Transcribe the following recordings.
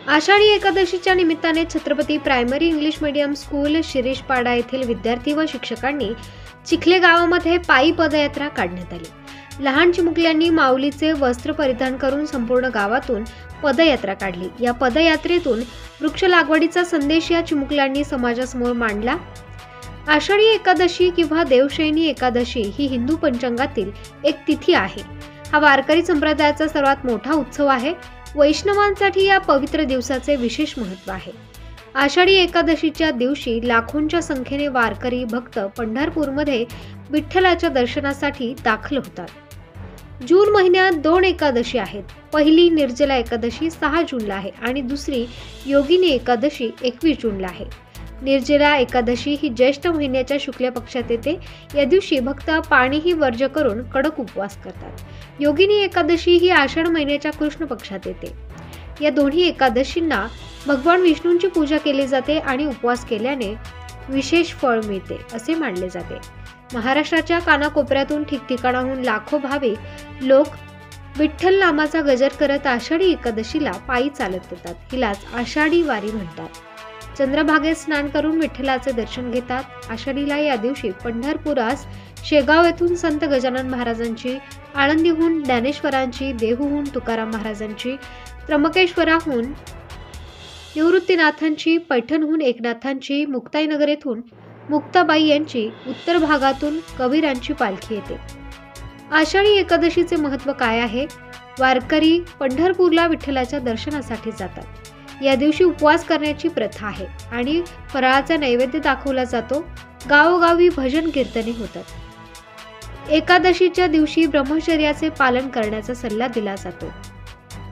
आषाढी एकादशीच्या निमित्ताने Chhatrapati primary English medium school Shirishpada येथील विद्यार्थी व शिक्षकांनी चिखले गावामध्ये पायी पदयात्रा काढण्यात आली। लहान चिमुकल्यांनी माऊलीचे वस्त्र परिधान करून संपूर्ण गावातून पदयात्रा काढली। या पदयात्रेतून वृक्ष लागवडीचा संदेश या चिमुकल्यांनी समाजासमोर मांडला। आषाढी एकादशी किंवा देवशयनी एकादशी ही हिंदू पंचांगातील एक तिथी आहे। हा वारकरी संप्रदायाचा सर्वात मोठा उत्सव आहे। वैष्णवांसाठी या पवित्र दिवसाचे विशेष महत्त्व आहे। आषाढी एकादशीच्या दिवशी लाखोंच्या संख्येने वारकरी भक्त पंढरपूरमध्ये विठ्ठलाच्या दर्शनासाठी दाखल होतात। जून महिन्यात 2 एकादशी आहेत। पहिली निर्जला एकादशी 6 जूनला आहे आणि दुसरी योगिनी एकादशी 21 जूनला आहे। निर्जला एकादशी ही ज्येष्ठ महिन्याच्या शुक्ल पक्षात येते। या दिवशी भक्त पाणीही वर्ज्य करून कडक उपवास करतात। योगिनी एकादशी ही आषाढ महिन्याच्या कृष्ण पक्षात येते। या दोन्ही एकादशींना भगवान विष्णूंची पूजा केली जाते आणि उपवास केल्याने विशेष फळ मिळते असे मानले जाते। महाराष्ट्राच्या कानाकोपऱ्यातून ठिकठिकाणाहून लाखो भाविक लोक विठ्ठल नामाचा गजर करत आषाढी एकादशीला पायी चालत येतात। हिलाच आषाढी वारी म्हणतात। चंद्रभागेत स्नान करून विठ्ठलाचे दर्शन घेतात। आषाढीला या दिवशी पंढरपुरास शेगाव येथून संत गजानन महाराजांची, आळंदीहून ज्ञानेश्वरांची, देहूहून तुकाराम महाराजांची, त्र्यंबकेश्वराहून निवृत्तीनाथांची, पैठणहून एकनाथांची, मुक्ताईनगर येथून मुक्ताबाई यांची, उत्तर भागातून कबीरांची पालखी येते। आषाढी एकादशीचे महत्त्व काय आहे? वारकरी पंढरपूरला विठ्ठलाच्या दर्शनासाठी जातात। या दिवशी उपवास करण्याची प्रथा आहे आणि फराळाचा नैवेद्य दाखवला जातो। गावोगावी भजन कीर्तने होतात। एकादशीच्या दिवशी ब्रह्मचर्याचे पालन करण्याचा सल्ला दिला जातो।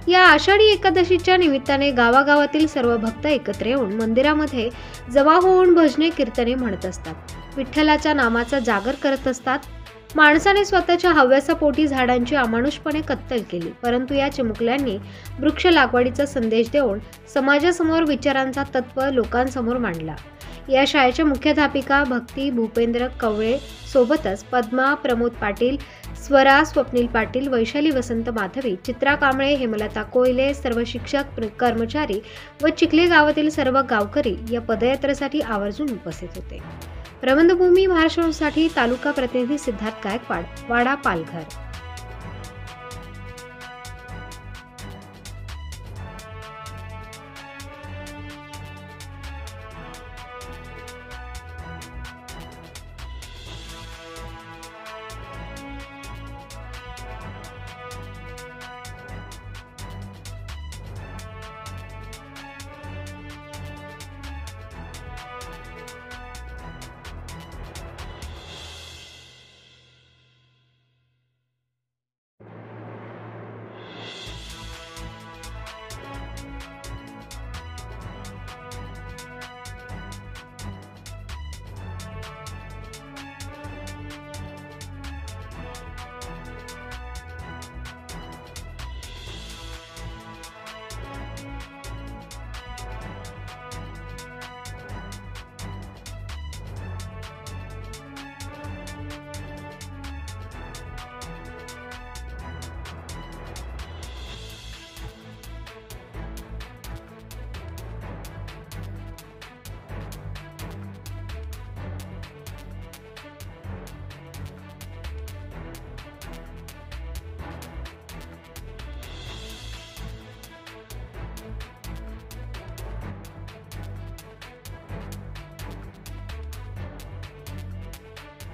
या आषाढी एकादशीच्या निमित्ताने गावागावातील सर्व भक्त एकत्र येऊन मंदिरामध्ये जमा होऊन भजने कीर्तने म्हणत असतात। विठ्ठलाच्या नामाचा जागर करत असतात। माणसाने स्वतःच्या हव्यासापोटी झाडांची अमानुषपणे कत्तल केली, परंतु या चिमुकल्यांनी वृक्ष लागवडीचा संदेश देऊन समाजासमोर विचारांचा तत्व लोकांसमोर मांडला। या शाळेच्या मुख्याध्यापिका भक्ती भूपेंद्र कवळे सोबतच पद्मा प्रमोद पाटील, स्वरा स्वप्नील पाटील, वैशाली वसंत माधवी, चित्रा कांबळे, हेमलता कोयले, सर्व शिक्षक कर्मचारी व चिखले गावातील सर्व गावकरी या पदयात्रेसाठी आवर्जून उपस्थित होते। प्रबंधभूमी महाराष्ट्रासाठी तालुका प्रतिनिधी सिद्धार्थ गायकवाड, वाडा, पालघर।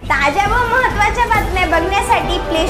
ताज्या व महत्त्वाच्या बातम्या बघण्यासाठी प्ले